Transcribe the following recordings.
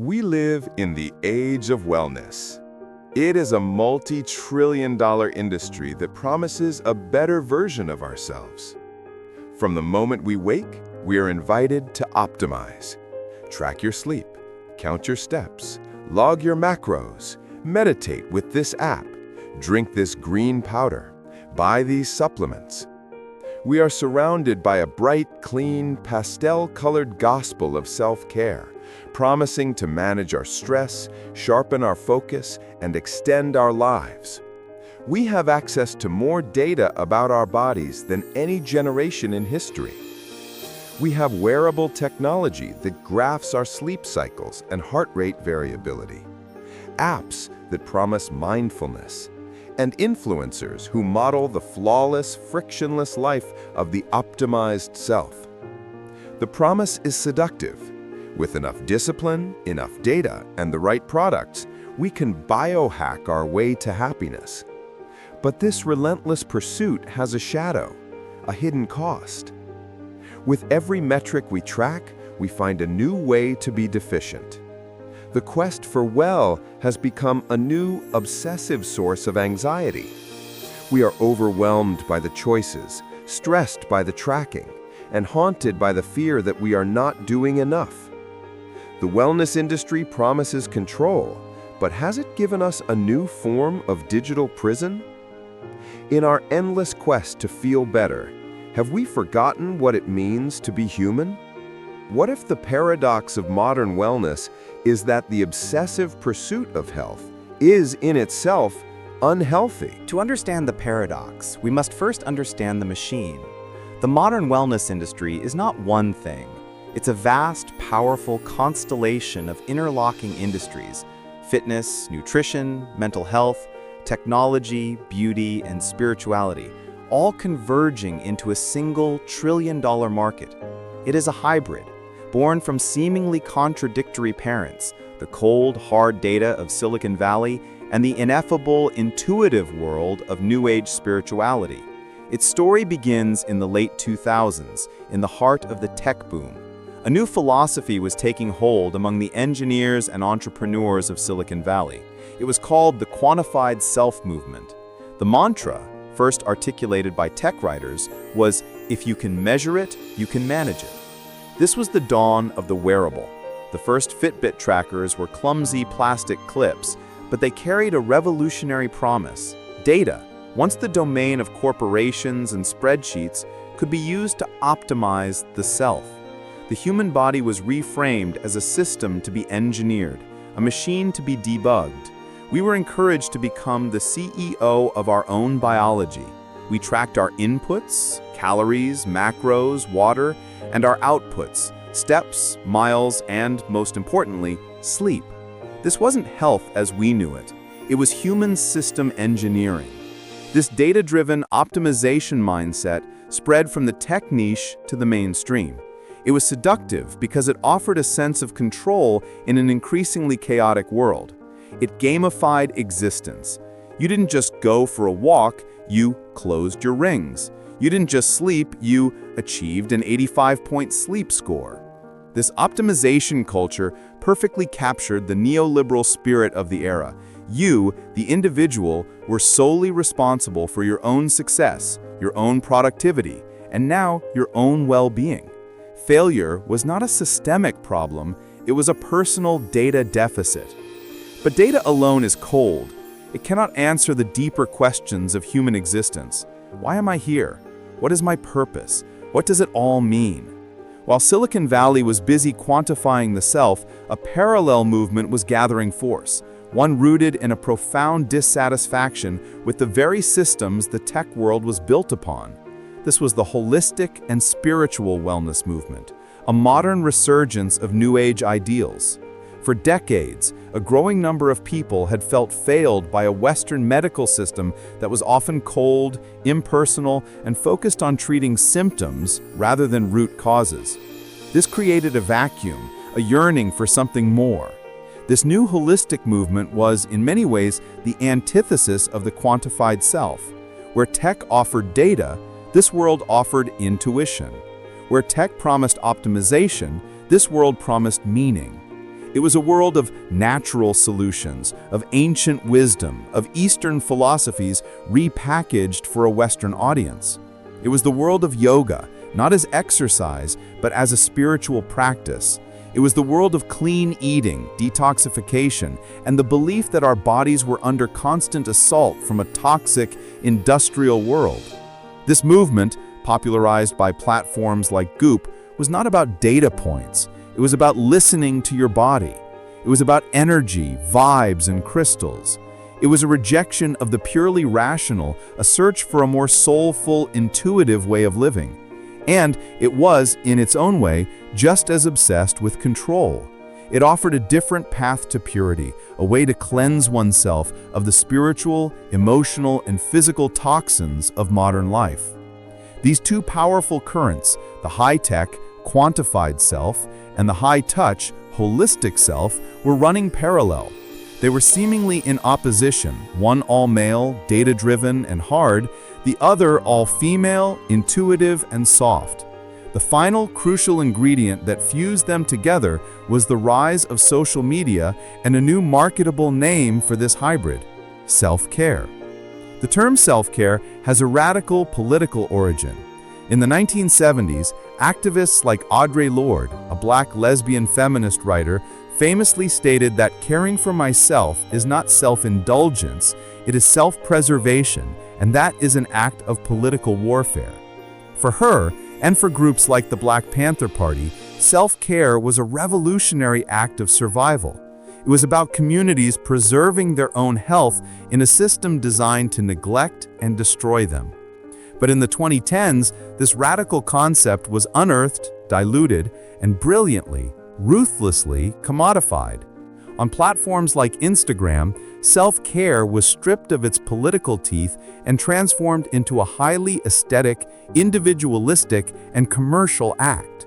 We live in the age of wellness. It is a multi-trillion-dollar industry that promises a better version of ourselves. From the moment we wake, we are invited to optimize. Track your sleep, count your steps, log your macros, meditate with this app, drink this green powder, buy these supplements. We are surrounded by a bright, clean, pastel-colored gospel of self-care, promising to manage our stress, sharpen our focus, and extend our lives. We have access to more data about our bodies than any generation in history. We have wearable technology that graphs our sleep cycles and heart rate variability, apps that promise mindfulness, and influencers who model the flawless, frictionless life of the optimized self. The promise is seductive. With enough discipline, enough data, and the right products, we can biohack our way to happiness. But this relentless pursuit has a shadow, a hidden cost. With every metric we track, we find a new way to be deficient. The quest for well has become a new, obsessive source of anxiety. We are overwhelmed by the choices, stressed by the tracking, and haunted by the fear that we are not doing enough. The wellness industry promises control, but has it given us a new form of digital prison? In our endless quest to feel better, have we forgotten what it means to be human? What if the paradox of modern wellness is that the obsessive pursuit of health is in itself unhealthy? To understand the paradox, we must first understand the machine. The modern wellness industry is not one thing. It's a vast, powerful constellation of interlocking industries: fitness, nutrition, mental health, technology, beauty, and spirituality, all converging into a single trillion-dollar market. It is a hybrid, born from seemingly contradictory parents, the cold, hard data of Silicon Valley and the ineffable, intuitive world of New Age spirituality. Its story begins in the late 2000s, in the heart of the tech boom. A new philosophy was taking hold among the engineers and entrepreneurs of Silicon Valley. It was called the quantified self movement. The mantra, first articulated by tech writers, was, "If you can measure it, you can manage it." This was the dawn of the wearable. The first Fitbit trackers were clumsy plastic clips, but they carried a revolutionary promise. Data, once the domain of corporations and spreadsheets, could be used to optimize the self. The human body was reframed as a system to be engineered, a machine to be debugged. We were encouraged to become the CEO of our own biology. We tracked our inputs, calories, macros, water, and our outputs, steps, miles, and, most importantly, sleep. This wasn't health as we knew it. It was human system engineering. This data-driven optimization mindset spread from the tech niche to the mainstream. It was seductive because it offered a sense of control in an increasingly chaotic world. It gamified existence. You didn't just go for a walk, you closed your rings. You didn't just sleep, you achieved an 85-point sleep score. This optimization culture perfectly captured the neoliberal spirit of the era. You, the individual, were solely responsible for your own success, your own productivity, and now your own well-being. Failure was not a systemic problem, it was a personal data deficit. But data alone is cold. It cannot answer the deeper questions of human existence. Why am I here? What is my purpose? What does it all mean? While Silicon Valley was busy quantifying the self, a parallel movement was gathering force, one rooted in a profound dissatisfaction with the very systems the tech world was built upon. This was the holistic and spiritual wellness movement, a modern resurgence of New Age ideals. For decades, a growing number of people had felt failed by a Western medical system that was often cold, impersonal, and focused on treating symptoms rather than root causes. This created a vacuum, a yearning for something more. This new holistic movement was, in many ways, the antithesis of the quantified self. Where tech offered data, this world offered intuition. Where tech promised optimization, this world promised meaning. It was a world of natural solutions, of ancient wisdom, of Eastern philosophies repackaged for a Western audience. It was the world of yoga, not as exercise, but as a spiritual practice. It was the world of clean eating, detoxification, and the belief that our bodies were under constant assault from a toxic, industrial world. This movement, popularized by platforms like Goop, was not about data points. It was about listening to your body. It was about energy, vibes, and crystals. It was a rejection of the purely rational, a search for a more soulful, intuitive way of living. And it was, in its own way, just as obsessed with control. It offered a different path to purity, a way to cleanse oneself of the spiritual, emotional, and physical toxins of modern life. These two powerful currents, the high-tech, quantified self, and the high-touch, holistic self, were running parallel. They were seemingly in opposition, one all-male, data-driven, and hard, the other all-female, intuitive, and soft. The final crucial ingredient that fused them together was the rise of social media and a new marketable name for this hybrid: self-care. The term self-care has a radical political origin. In the 1970s, activists like Audre Lorde, a black lesbian feminist writer, famously stated that caring for myself is not self-indulgence, it is self-preservation, and that is an act of political warfare. For her, and for groups like the Black Panther Party, self-care was a revolutionary act of survival. It was about communities preserving their own health in a system designed to neglect and destroy them. But in the 2010s, this radical concept was unearthed, diluted, and brilliantly, ruthlessly commodified. On platforms like Instagram, self-care was stripped of its political teeth and transformed into a highly aesthetic, individualistic, and commercial act.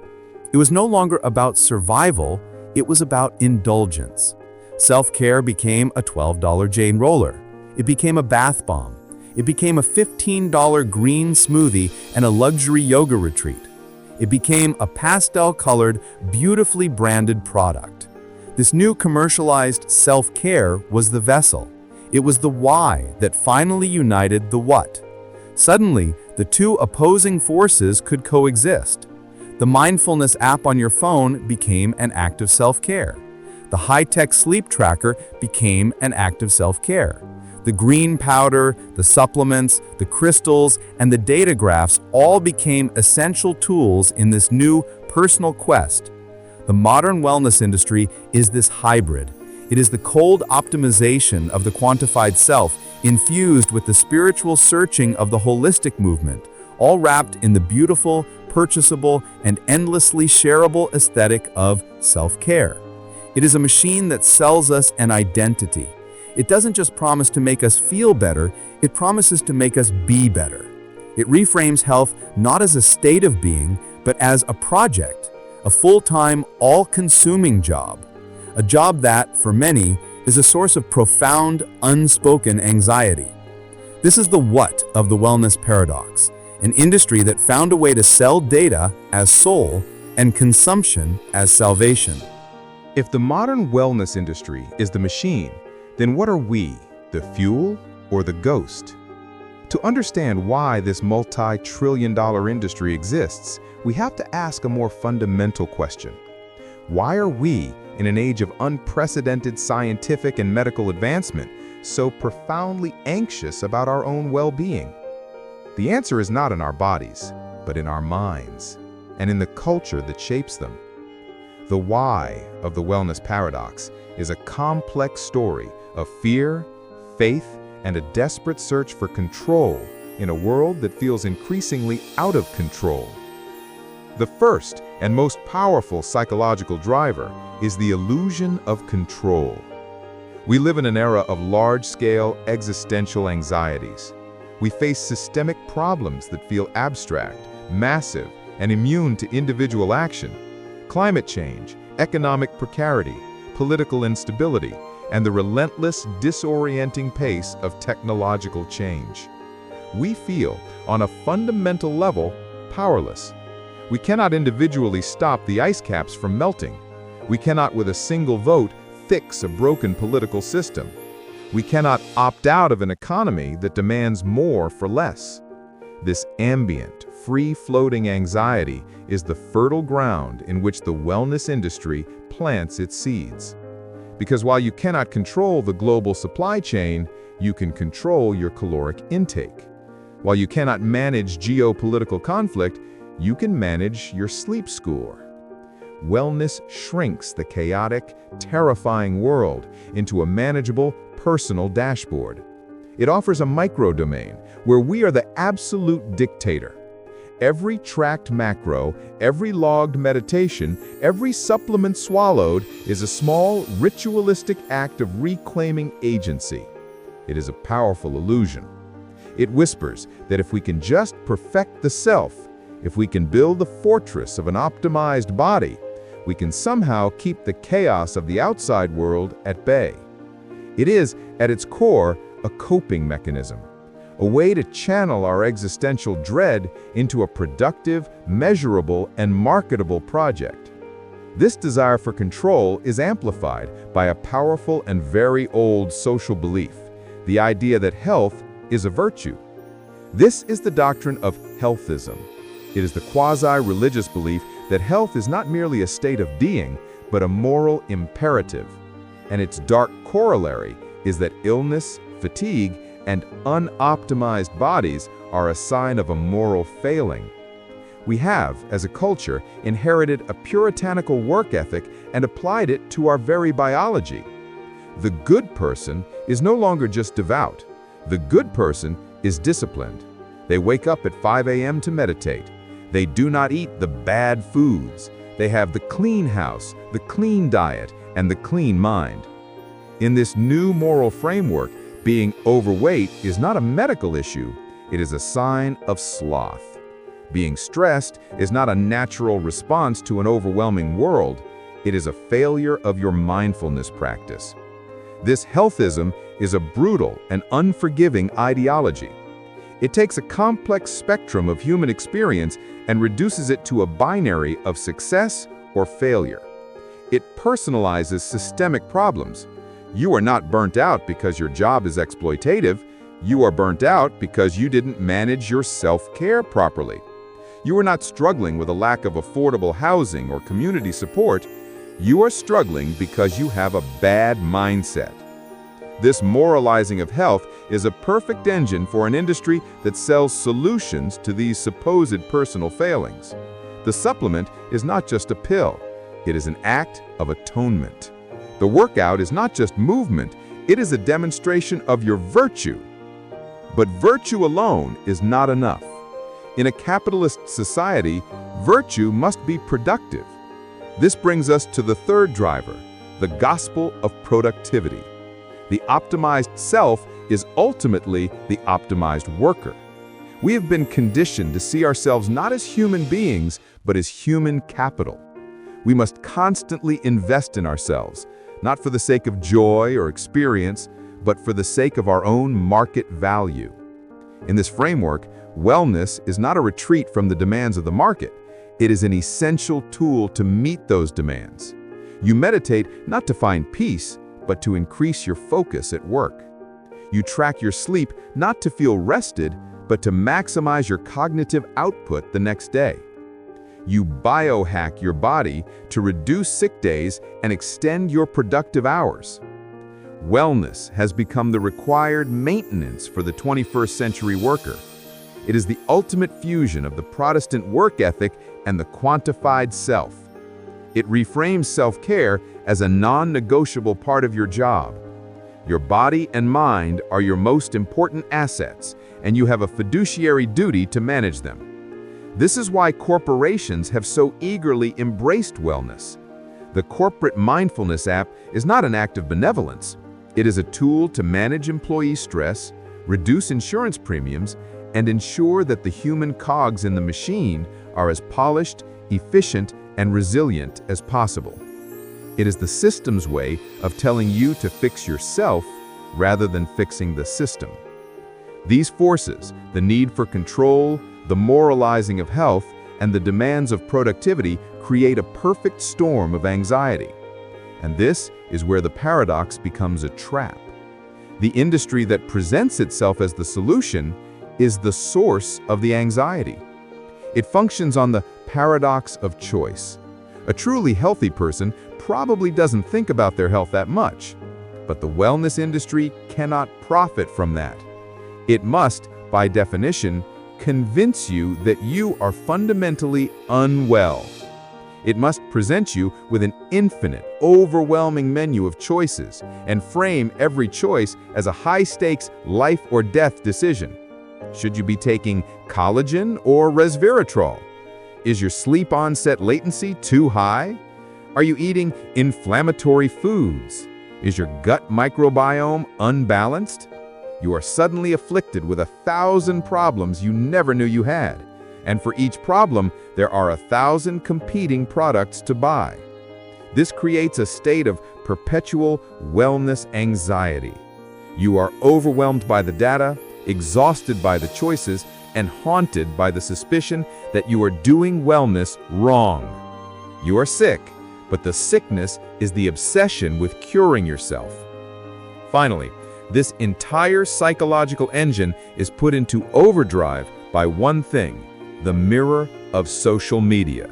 It was no longer about survival, it was about indulgence. Self-care became a $12 Jane roller. It became a bath bomb. It became a $15 green smoothie and a luxury yoga retreat. It became a pastel-colored, beautifully branded product. This new commercialized self-care was the vessel. It was the why that finally united the what. Suddenly, the two opposing forces could coexist. The mindfulness app on your phone became an act of self-care. The high-tech sleep tracker became an act of self-care. The green powder, the supplements, the crystals, and the data graphs all became essential tools in this new personal quest. The modern wellness industry is this hybrid. It is the cold optimization of the quantified self, infused with the spiritual searching of the holistic movement, all wrapped in the beautiful, purchasable, and endlessly shareable aesthetic of self-care. It is a machine that sells us an identity. It doesn't just promise to make us feel better, it promises to make us be better. It reframes health not as a state of being, but as a project, a full-time, all-consuming job. A job that, for many, is a source of profound, unspoken anxiety. This is the what of the wellness paradox, an industry that found a way to sell data as soul and consumption as salvation. If the modern wellness industry is the machine, then what are we, the fuel or the ghost? To understand why this multi-trillion-dollar industry exists, we have to ask a more fundamental question. Why are we, in an age of unprecedented scientific and medical advancement, so profoundly anxious about our own well-being? The answer is not in our bodies, but in our minds, and in the culture that shapes them. The why of the wellness paradox is a complex story of fear, faith, and a desperate search for control in a world that feels increasingly out of control. The first and most powerful psychological driver is the illusion of control. We live in an era of large-scale existential anxieties. We face systemic problems that feel abstract, massive, and immune to individual action. Climate change, economic precarity, political instability, and the relentless, disorienting pace of technological change. We feel, on a fundamental level, powerless. We cannot individually stop the ice caps from melting. We cannot, with a single vote, fix a broken political system. We cannot opt out of an economy that demands more for less. This ambient, free-floating anxiety is the fertile ground in which the wellness industry plants its seeds. Because while you cannot control the global supply chain, you can control your caloric intake. While you cannot manage geopolitical conflict, you can manage your sleep score. Wellness shrinks the chaotic, terrifying world into a manageable, personal dashboard. It offers a microdomain where we are the absolute dictator. Every tracked macro, every logged meditation, every supplement swallowed is a small, ritualistic act of reclaiming agency. It is a powerful illusion. It whispers that if we can just perfect the self, if we can build the fortress of an optimized body, we can somehow keep the chaos of the outside world at bay. It is, at its core, a coping mechanism, a way to channel our existential dread into a productive, measurable, and marketable project. This desire for control is amplified by a powerful and very old social belief, the idea that health is a virtue. This is the doctrine of healthism. It is the quasi-religious belief that health is not merely a state of being, but a moral imperative. And its dark corollary is that illness, fatigue, and unoptimized bodies are a sign of a moral failing. We have, as a culture, inherited a puritanical work ethic and applied it to our very biology. The good person is no longer just devout. The good person is disciplined. They wake up at 5 a.m. to meditate. They do not eat the bad foods. They have the clean house, the clean diet, and the clean mind. In this new moral framework, being overweight is not a medical issue, it is a sign of sloth. Being stressed is not a natural response to an overwhelming world, it is a failure of your mindfulness practice. This healthism is a brutal and unforgiving ideology. It takes a complex spectrum of human experience and reduces it to a binary of success or failure. It personalizes systemic problems. You are not burnt out because your job is exploitative. You are burnt out because you didn't manage your self-care properly. You are not struggling with a lack of affordable housing or community support. You are struggling because you have a bad mindset. This moralizing of health is a perfect engine for an industry that sells solutions to these supposed personal failings. The supplement is not just a pill. It is an act of atonement. The workout is not just movement, it is a demonstration of your virtue. But virtue alone is not enough. In a capitalist society, virtue must be productive. This brings us to the third driver, the gospel of productivity. The optimized self is ultimately the optimized worker. We have been conditioned to see ourselves not as human beings, but as human capital. We must constantly invest in ourselves, not for the sake of joy or experience, but for the sake of our own market value. In this framework, wellness is not a retreat from the demands of the market. It is an essential tool to meet those demands. You meditate not to find peace, but to increase your focus at work. You track your sleep not to feel rested, but to maximize your cognitive output the next day. You biohack your body to reduce sick days and extend your productive hours. Wellness has become the required maintenance for the 21st century worker. It is the ultimate fusion of the Protestant work ethic and the quantified self. It reframes self-care as a non-negotiable part of your job. Your body and mind are your most important assets, and you have a fiduciary duty to manage them. This is why corporations have so eagerly embraced wellness. The corporate mindfulness app is not an act of benevolence. It is a tool to manage employee stress, reduce insurance premiums, and ensure that the human cogs in the machine are as polished, efficient, and resilient as possible. It is the system's way of telling you to fix yourself rather than fixing the system. These forces, the need for control, the moralizing of health, and the demands of productivity create a perfect storm of anxiety. And this is where the paradox becomes a trap. The industry that presents itself as the solution is the source of the anxiety. It functions on the paradox of choice. A truly healthy person probably doesn't think about their health that much, but the wellness industry cannot profit from that. It must, by definition, convince you that you are fundamentally unwell. It must present you with an infinite, overwhelming menu of choices and frame every choice as a high-stakes life or death decision. Should you be taking collagen or resveratrol? Is your sleep onset latency too high? Are you eating inflammatory foods? Is your gut microbiome unbalanced? You are suddenly afflicted with 1,000 problems you never knew you had. And for each problem, there are 1,000 competing products to buy. This creates a state of perpetual wellness anxiety. You are overwhelmed by the data, exhausted by the choices, and haunted by the suspicion that you are doing wellness wrong. You are sick, but the sickness is the obsession with curing yourself. Finally, this entire psychological engine is put into overdrive by one thing: the mirror of social media.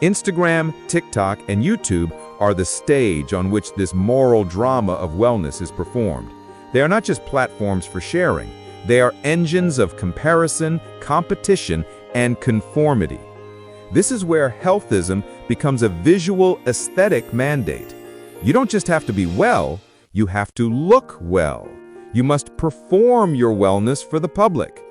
Instagram, TikTok, and YouTube are the stage on which this moral drama of wellness is performed. They are not just platforms for sharing. They are engines of comparison, competition, and conformity. This is where healthism becomes a visual aesthetic mandate. You don't just have to be well, you have to look well. You must perform your wellness for the public.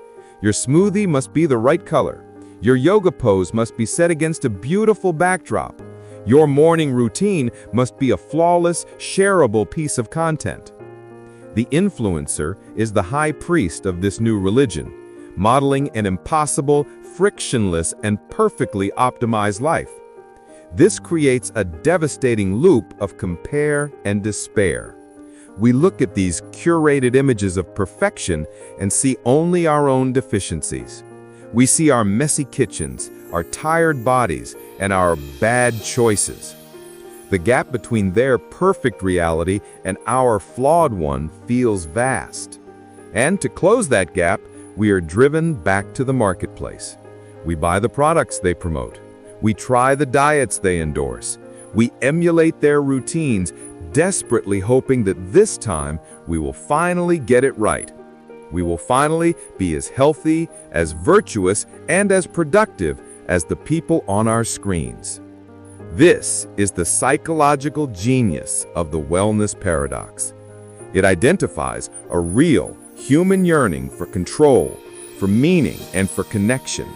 Your smoothie must be the right color. Your yoga pose must be set against a beautiful backdrop. Your morning routine must be a flawless, shareable piece of content. The influencer is the high priest of this new religion, modeling an impossible, frictionless, and perfectly optimized life. This creates a devastating loop of compare and despair. We look at these curated images of perfection and see only our own deficiencies. We see our messy kitchens, our tired bodies, and our bad choices. The gap between their perfect reality and our flawed one feels vast. And to close that gap, we are driven back to the marketplace. We buy the products they promote. We try the diets they endorse. We emulate their routines, desperately hoping that this time we will finally get it right. We will finally be as healthy, as virtuous, and as productive as the people on our screens. This is the psychological genius of the wellness paradox. It identifies a real human yearning for control, for meaning, and for connection.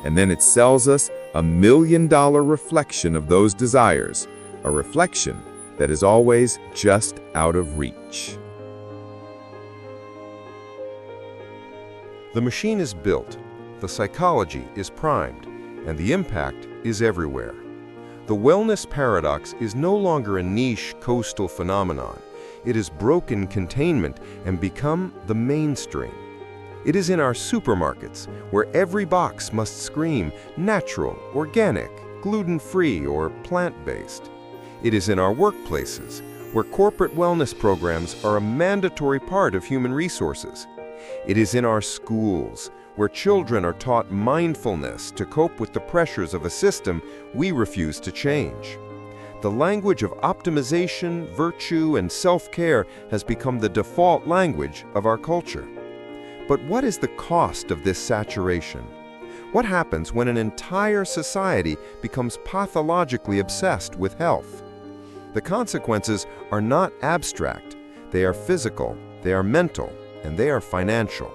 And then it sells us a $1 million reflection of those desires, a reflection that is always just out of reach. The machine is built, the psychology is primed, and the impact is everywhere. The wellness paradox is no longer a niche coastal phenomenon. It has broken containment and become the mainstream. It is in our supermarkets, where every box must scream natural, organic, gluten-free, or plant-based. It is in our workplaces, where corporate wellness programs are a mandatory part of human resources. It is in our schools, where children are taught mindfulness to cope with the pressures of a system we refuse to change. The language of optimization, virtue, and self-care has become the default language of our culture. But what is the cost of this saturation? What happens when an entire society becomes pathologically obsessed with health? The consequences are not abstract. They are physical, they are mental, and they are financial.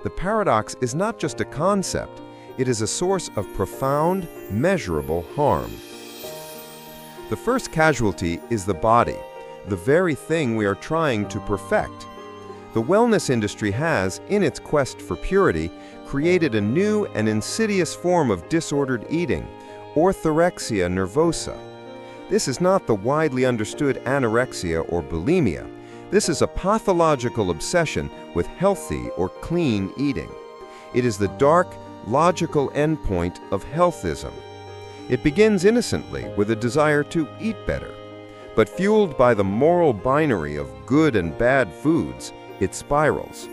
The paradox is not just a concept, it is a source of profound, measurable harm. The first casualty is the body, the very thing we are trying to perfect. The wellness industry has, in its quest for purity, created a new and insidious form of disordered eating, orthorexia nervosa. This is not the widely understood anorexia or bulimia. This is a pathological obsession with healthy or clean eating. It is the dark, logical endpoint of healthism. It begins innocently with a desire to eat better. But fueled by the moral binary of good and bad foods, it spirals.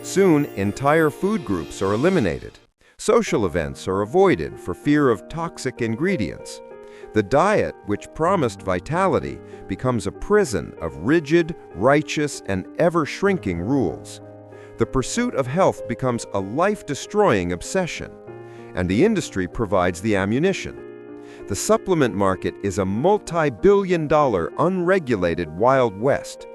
Soon, entire food groups are eliminated. Social events are avoided for fear of toxic ingredients. The diet, which promised vitality, becomes a prison of rigid, righteous, and ever-shrinking rules. The pursuit of health becomes a life-destroying obsession, and the industry provides the ammunition. The supplement market is a multi-billion-dollar, unregulated Wild West.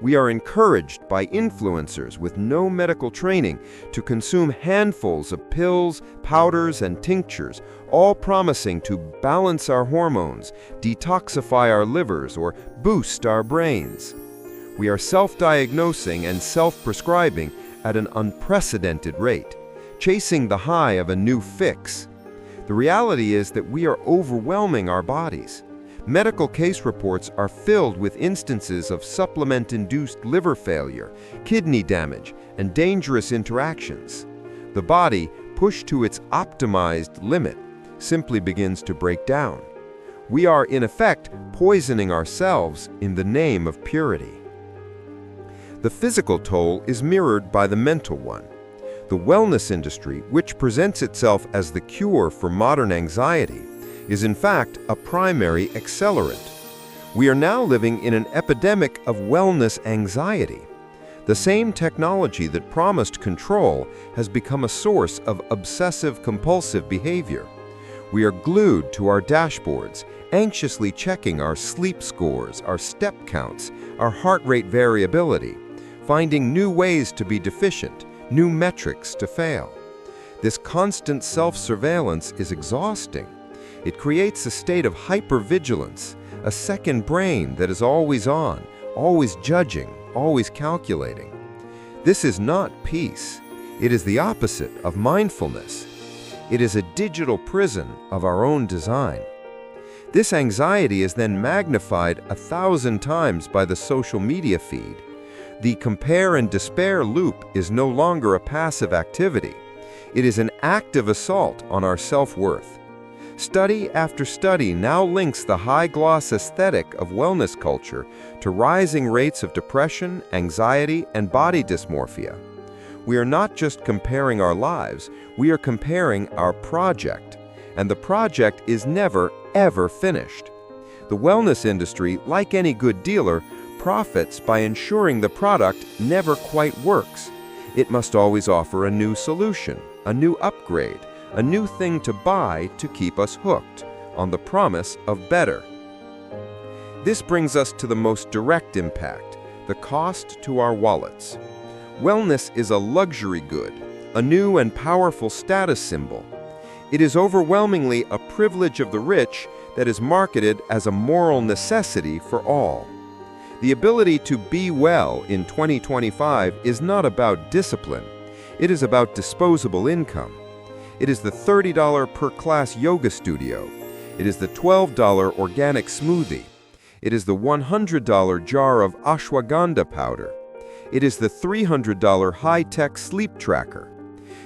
We are encouraged by influencers with no medical training to consume handfuls of pills, powders, and tinctures, all promising to balance our hormones, detoxify our livers, or boost our brains. We are self-diagnosing and self-prescribing at an unprecedented rate, chasing the high of a new fix. The reality is that we are overwhelming our bodies. Medical case reports are filled with instances of supplement-induced liver failure, kidney damage, and dangerous interactions. The body, pushed to its optimized limit, simply begins to break down. We are, in effect, poisoning ourselves in the name of purity. The physical toll is mirrored by the mental one. The wellness industry, which presents itself as the cure for modern anxiety, is in fact a primary accelerant. We are now living in an epidemic of wellness anxiety. The same technology that promised control has become a source of obsessive-compulsive behavior. We are glued to our dashboards, anxiously checking our sleep scores, our step counts, our heart rate variability, finding new ways to be deficient, new metrics to fail. This constant self-surveillance is exhausting. It creates a state of hypervigilance, a second brain that is always on, always judging, always calculating. This is not peace. It is the opposite of mindfulness. It is a digital prison of our own design. This anxiety is then magnified 1,000 times by the social media feed. The compare and despair loop is no longer a passive activity. It is an active assault on our self-worth. Study after study now links the high-gloss aesthetic of wellness culture to rising rates of depression, anxiety, and body dysmorphia. We are not just comparing our lives, we are comparing our project. And the project is never, ever finished. The wellness industry, like any good dealer, profits by ensuring the product never quite works. It must always offer a new solution, a new upgrade, a new thing to buy to keep us hooked, on the promise of better. This brings us to the most direct impact, the cost to our wallets. Wellness is a luxury good, a new and powerful status symbol. It is overwhelmingly a privilege of the rich that is marketed as a moral necessity for all. The ability to be well in 2025 is not about discipline. It is about disposable income. It is the $30 per class yoga studio. It is the $12 organic smoothie. It is the $100 jar of ashwagandha powder. It is the $300 high-tech sleep tracker.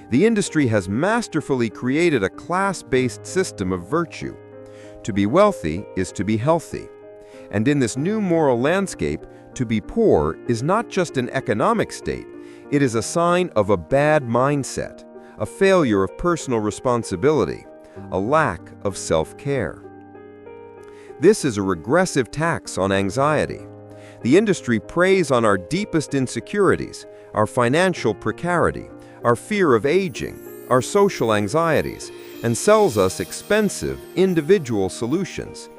The industry has masterfully created a class-based system of virtue. To be wealthy is to be healthy. And in this new moral landscape, to be poor is not just an economic state, it is a sign of a bad mindset, a failure of personal responsibility, a lack of self-care. This is a regressive tax on anxiety. The industry preys on our deepest insecurities, our financial precarity, our fear of aging, our social anxieties, and sells us expensive, individual solutions.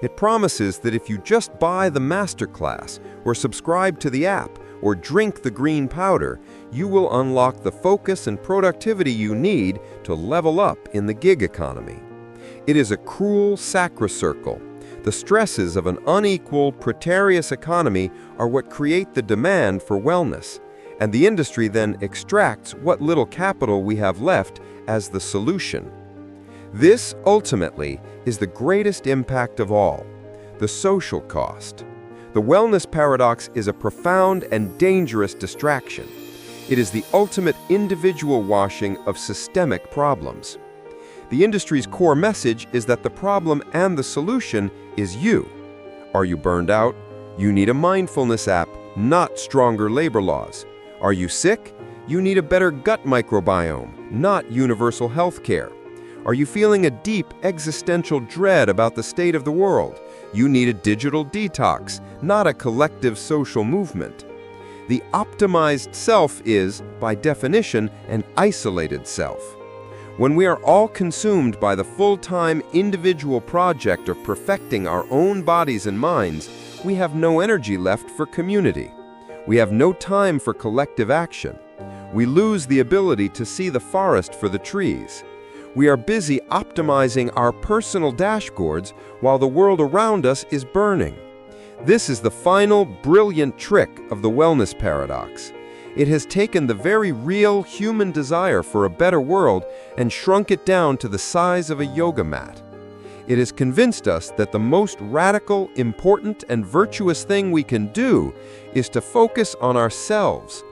It promises that if you just buy the masterclass, or subscribe to the app, or drink the green powder, you will unlock the focus and productivity you need to level up in the gig economy. It is a cruel sacrocircle. The stresses of an unequal, precarious economy are what create the demand for wellness, and the industry then extracts what little capital we have left as the solution. This, ultimately, is the greatest impact of all, the social cost. The wellness paradox is a profound and dangerous distraction. It is the ultimate individual washing of systemic problems. The industry's core message is that the problem and the solution is you. Are you burned out? You need a mindfulness app, not stronger labor laws. Are you sick? You need a better gut microbiome, not universal health care. Are you feeling a deep existential dread about the state of the world? You need a digital detox, not a collective social movement. The optimized self is, by definition, an isolated self. When we are all consumed by the full-time individual project of perfecting our own bodies and minds, we have no energy left for community. We have no time for collective action. We lose the ability to see the forest for the trees. We are busy optimizing our personal dashboards while the world around us is burning. This is the final, brilliant trick of the wellness paradox. It has taken the very real human desire for a better world and shrunk it down to the size of a yoga mat. It has convinced us that the most radical, important, and virtuous thing we can do is to focus on ourselves.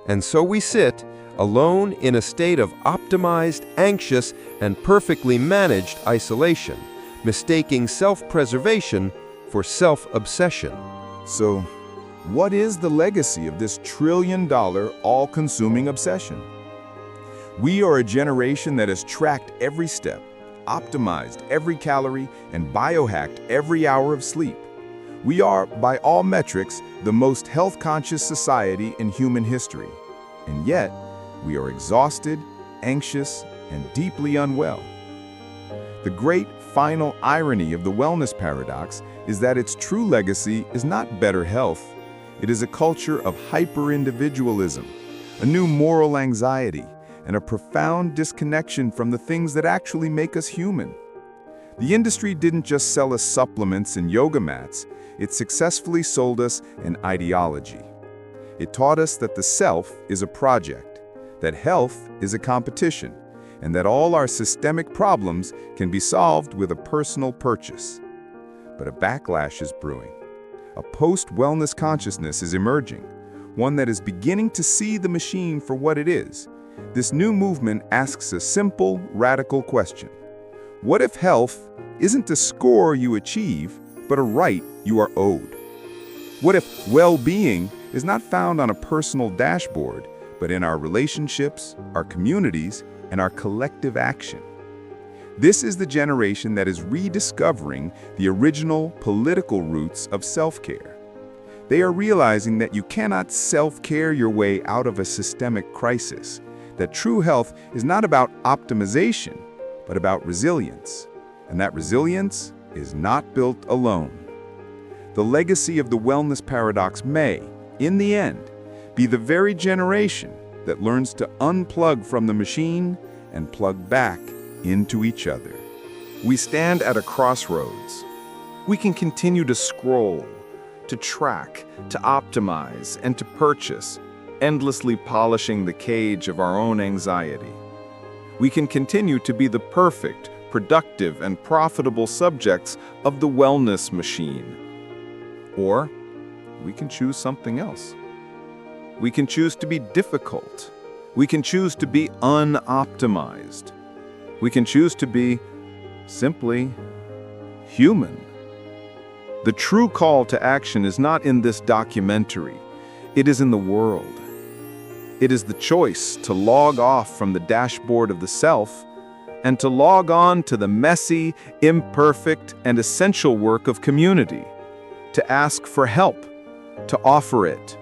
And so we sit, alone in a state of optimized, anxious, and perfectly managed isolation, mistaking self-preservation for self-obsession. So, what is the legacy of this trillion-dollar, all-consuming obsession? We are a generation that has tracked every step, optimized every calorie, and biohacked every hour of sleep. We are, by all metrics, the most health-conscious society in human history. And yet, we are exhausted, anxious, and deeply unwell. The great final irony of the wellness paradox is that its true legacy is not better health. It is a culture of hyper-individualism, a new moral anxiety, and a profound disconnection from the things that actually make us human. The industry didn't just sell us supplements and yoga mats, it successfully sold us an ideology. It taught us that the self is a project, that health is a competition, and that all our systemic problems can be solved with a personal purchase. But a backlash is brewing. A post-wellness consciousness is emerging, one that is beginning to see the machine for what it is. This new movement asks a simple, radical question. What if health isn't a score you achieve, but a right you are owed? What if well-being is not found on a personal dashboard, but in our relationships, our communities, and our collective action? This is the generation that is rediscovering the original political roots of self-care. They are realizing that you cannot self-care your way out of a systemic crisis, that true health is not about optimization, but about resilience, and that resilience is not built alone. The legacy of the wellness paradox may, in the end, be the very generation that learns to unplug from the machine and plug back into each other. We stand at a crossroads. We can continue to scroll, to track, to optimize, and to purchase, endlessly polishing the cage of our own anxiety. We can continue to be the perfect, productive, and profitable subjects of the wellness machine. Or we can choose something else. We can choose to be difficult. We can choose to be unoptimized. We can choose to be simply human. The true call to action is not in this documentary. It is in the world. It is the choice to log off from the dashboard of the self and to log on to the messy, imperfect, and essential work of community, to ask for help, to offer it,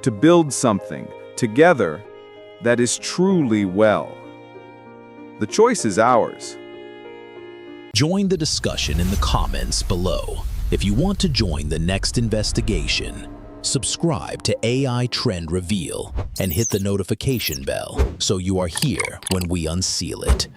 to build something together that is truly well. The choice is ours. Join the discussion in the comments below. If you want to join the next investigation, subscribe to AI Trend Reveal and hit the notification bell so you are here when we unseal it.